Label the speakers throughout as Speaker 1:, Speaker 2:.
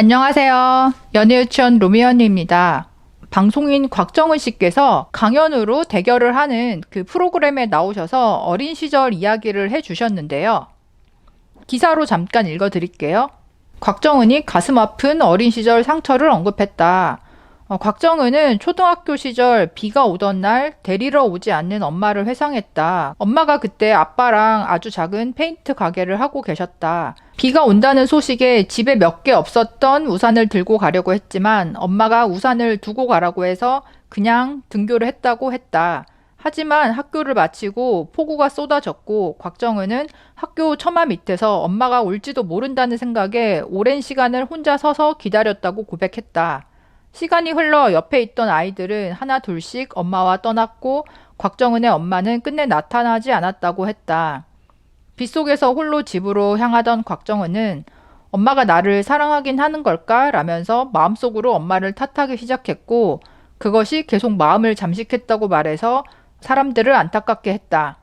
Speaker 1: 안녕하세요. 연애유치원 로미언입니다. 방송인 곽정은 씨께서 강연으로 대결을 하는 그 프로그램에 나오셔서 어린 시절 이야기를 해주셨는데요. 기사로 잠깐 읽어드릴게요. 곽정은이 가슴 아픈 어린 시절 상처를 언급했다. 곽정은은 초등학교 시절 비가 오던 날 데리러 오지 않는 엄마를 회상했다. 엄마가 그때 아빠랑 아주 작은 페인트 가게를 하고 계셨다. 비가 온다는 소식에 집에 몇 개 없었던 우산을 들고 가려고 했지만 엄마가 우산을 두고 가라고 해서 그냥 등교를 했다고 했다. 하지만 학교를 마치고 폭우가 쏟아졌고 곽정은은 학교 처마 밑에서 엄마가 올지도 모른다는 생각에 오랜 시간을 혼자 서서 기다렸다고 고백했다. 시간이 흘러 옆에 있던 아이들은 하나 둘씩 엄마와 떠났고 곽정은의 엄마는 끝내 나타나지 않았다고 했다. 빗속에서 홀로 집으로 향하던 곽정은은 엄마가 나를 사랑하긴 하는 걸까? 라면서 마음속으로 엄마를 탓하기 시작했고 그것이 계속 마음을 잠식했다고 말해서 사람들을 안타깝게 했다.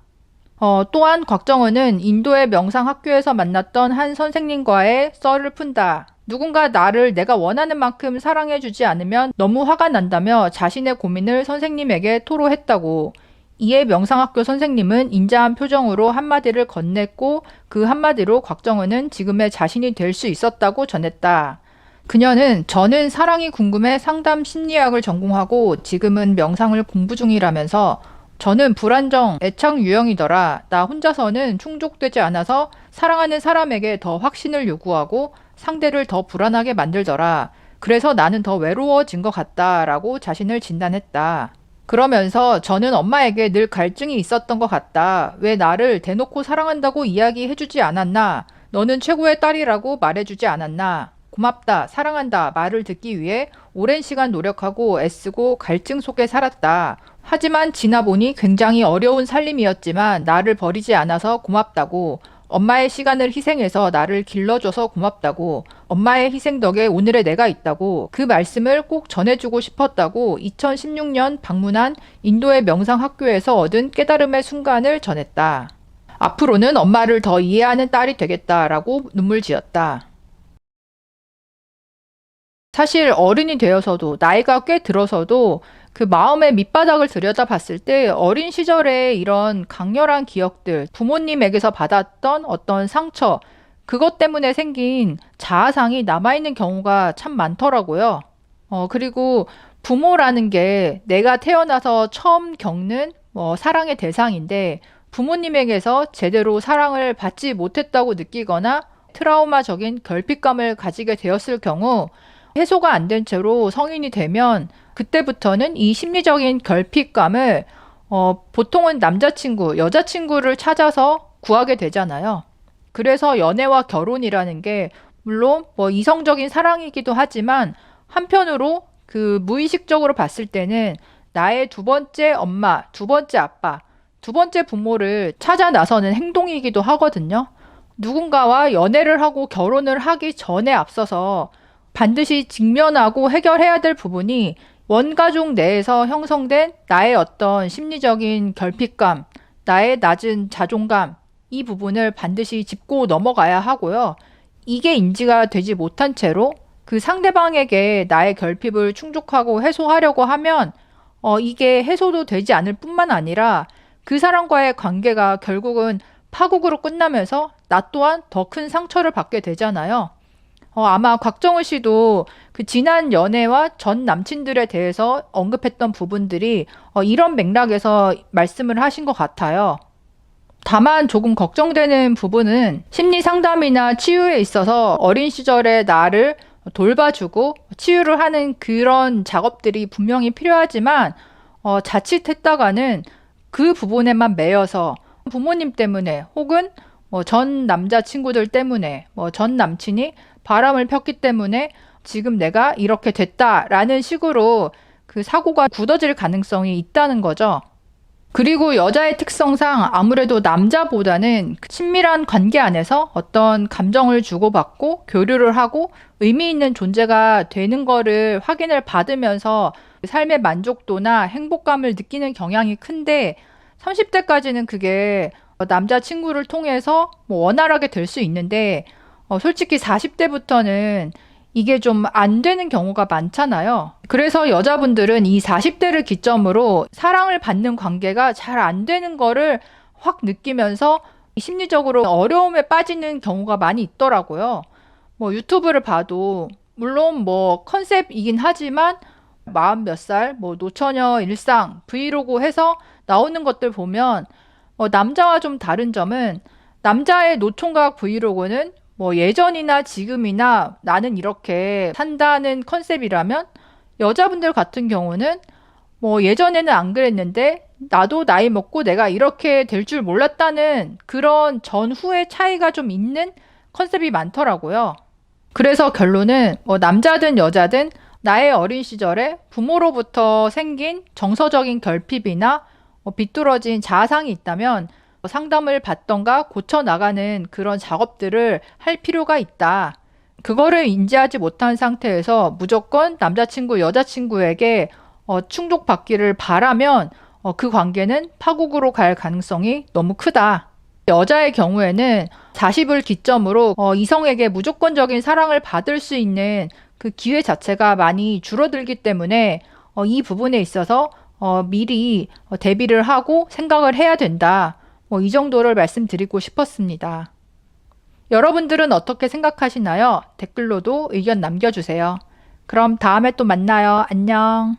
Speaker 1: 또한 곽정은은 인도의 명상학교에서 만났던 한 선생님과의 썰을 푼다. 누군가 나를 내가 원하는 만큼 사랑해주지 않으면 너무 화가 난다며 자신의 고민을 선생님에게 토로했다고. 이에 명상학교 선생님은 인자한 표정으로 한마디를 건넸고 그 한마디로 곽정은은 지금의 자신이 될 수 있었다고 전했다. 그녀는 저는 사랑이 궁금해 상담 심리학을 전공하고 지금은 명상을 공부 중이라면서 저는 불안정, 애착 유형이더라. 나 혼자서는 충족되지 않아서 사랑하는 사람에게 더 확신을 요구하고 상대를 더 불안하게 만들더라. 그래서 나는 더 외로워진 것 같다라고 자신을 진단했다. 그러면서 저는 엄마에게 늘 갈증이 있었던 것 같다. 왜 나를 대놓고 사랑한다고 이야기해주지 않았나? 너는 최고의 딸이라고 말해주지 않았나? 고맙다, 사랑한다 말을 듣기 위해 오랜 시간 노력하고 애쓰고 갈증 속에 살았다. 하지만 지나보니 굉장히 어려운 살림이었지만 나를 버리지 않아서 고맙다고. 엄마의 시간을 희생해서 나를 길러줘서 고맙다고. 엄마의 희생 덕에 오늘의 내가 있다고. 그 말씀을 꼭 전해주고 싶었다고 2016년 방문한 인도의 명상학교에서 얻은 깨달음의 순간을 전했다. 앞으로는 엄마를 더 이해하는 딸이 되겠다라고 눈물 지었다. 사실 어른이 되어서도 나이가 꽤 들어서도 그 마음의 밑바닥을 들여다봤을 때 어린 시절에 이런 강렬한 기억들, 부모님에게서 받았던 어떤 상처, 그것 때문에 생긴 자아상이 남아있는 경우가 참 많더라고요. 그리고 부모라는 게 내가 태어나서 처음 겪는 사랑의 대상인데 부모님에게서 제대로 사랑을 받지 못했다고 느끼거나 트라우마적인 결핍감을 가지게 되었을 경우 해소가 안 된 채로 성인이 되면 그때부터는 이 심리적인 결핍감을 보통은 남자친구, 여자친구를 찾아서 구하게 되잖아요. 그래서 연애와 결혼이라는 게 물론 이성적인 사랑이기도 하지만 한편으로 그 무의식적으로 봤을 때는 나의 두 번째 엄마, 두 번째 아빠, 두 번째 부모를 찾아 나서는 행동이기도 하거든요. 누군가와 연애를 하고 결혼을 하기 전에 앞서서 반드시 직면하고 해결해야 될 부분이 원가족 내에서 형성된 나의 어떤 심리적인 결핍감, 나의 낮은 자존감, 이 부분을 반드시 짚고 넘어가야 하고요. 이게 인지가 되지 못한 채로 그 상대방에게 나의 결핍을 충족하고 해소하려고 하면 이게 해소도 되지 않을 뿐만 아니라 그 사람과의 관계가 결국은 파국으로 끝나면서 나 또한 더 큰 상처를 받게 되잖아요. 아마 곽정은 씨도 그 지난 연애와 전 남친들에 대해서 언급했던 부분들이 이런 맥락에서 말씀을 하신 것 같아요. 다만 조금 걱정되는 부분은 심리 상담이나 치유에 있어서 어린 시절의 나를 돌봐주고 치유를 하는 그런 작업들이 분명히 필요하지만 자칫했다가는 그 부분에만 매여서 부모님 때문에 혹은 전 남자친구들 때문에 전 남친이 바람을 폈기 때문에 지금 내가 이렇게 됐다라는 식으로 그 사고가 굳어질 가능성이 있다는 거죠. 그리고 여자의 특성상 아무래도 남자보다는 친밀한 관계 안에서 어떤 감정을 주고받고 교류를 하고 의미 있는 존재가 되는 거를 확인을 받으면서 삶의 만족도나 행복감을 느끼는 경향이 큰데 30대까지는 그게 남자친구를 통해서 원활하게 될 수 있는데 솔직히 40대부터는 이게 좀 안 되는 경우가 많잖아요. 그래서 여자분들은 이 40대를 기점으로 사랑을 받는 관계가 잘 안 되는 거를 확 느끼면서 심리적으로 어려움에 빠지는 경우가 많이 있더라고요. 뭐 유튜브를 봐도 물론 뭐 컨셉이긴 하지만 40몇 살, 뭐 노처녀 일상, 브이로그 해서 나오는 것들 보면 남자와 좀 다른 점은 남자의 노총각 브이로그는 뭐 예전이나 지금이나 나는 이렇게 산다는 컨셉이라면 여자분들 같은 경우는 뭐 예전에는 안 그랬는데 나도 나이 먹고 내가 이렇게 될 줄 몰랐다는 그런 전후의 차이가 좀 있는 컨셉이 많더라고요. 그래서 결론은 뭐 남자든 여자든 나의 어린 시절에 부모로부터 생긴 정서적인 결핍이나 비뚤어진 자아상이 있다면 상담을 받던가 고쳐나가는 그런 작업들을 할 필요가 있다. 그거를 인지하지 못한 상태에서 무조건 남자친구, 여자친구에게 충족받기를 바라면 그 관계는 파국으로 갈 가능성이 너무 크다. 여자의 경우에는 40을 기점으로 이성에게 무조건적인 사랑을 받을 수 있는 그 기회 자체가 많이 줄어들기 때문에 이 부분에 있어서 미리 대비를 하고 생각을 해야 된다. 뭐 이 정도를 말씀드리고 싶었습니다. 여러분들은 어떻게 생각하시나요? 댓글로도 의견 남겨주세요. 그럼 다음에 또 만나요. 안녕.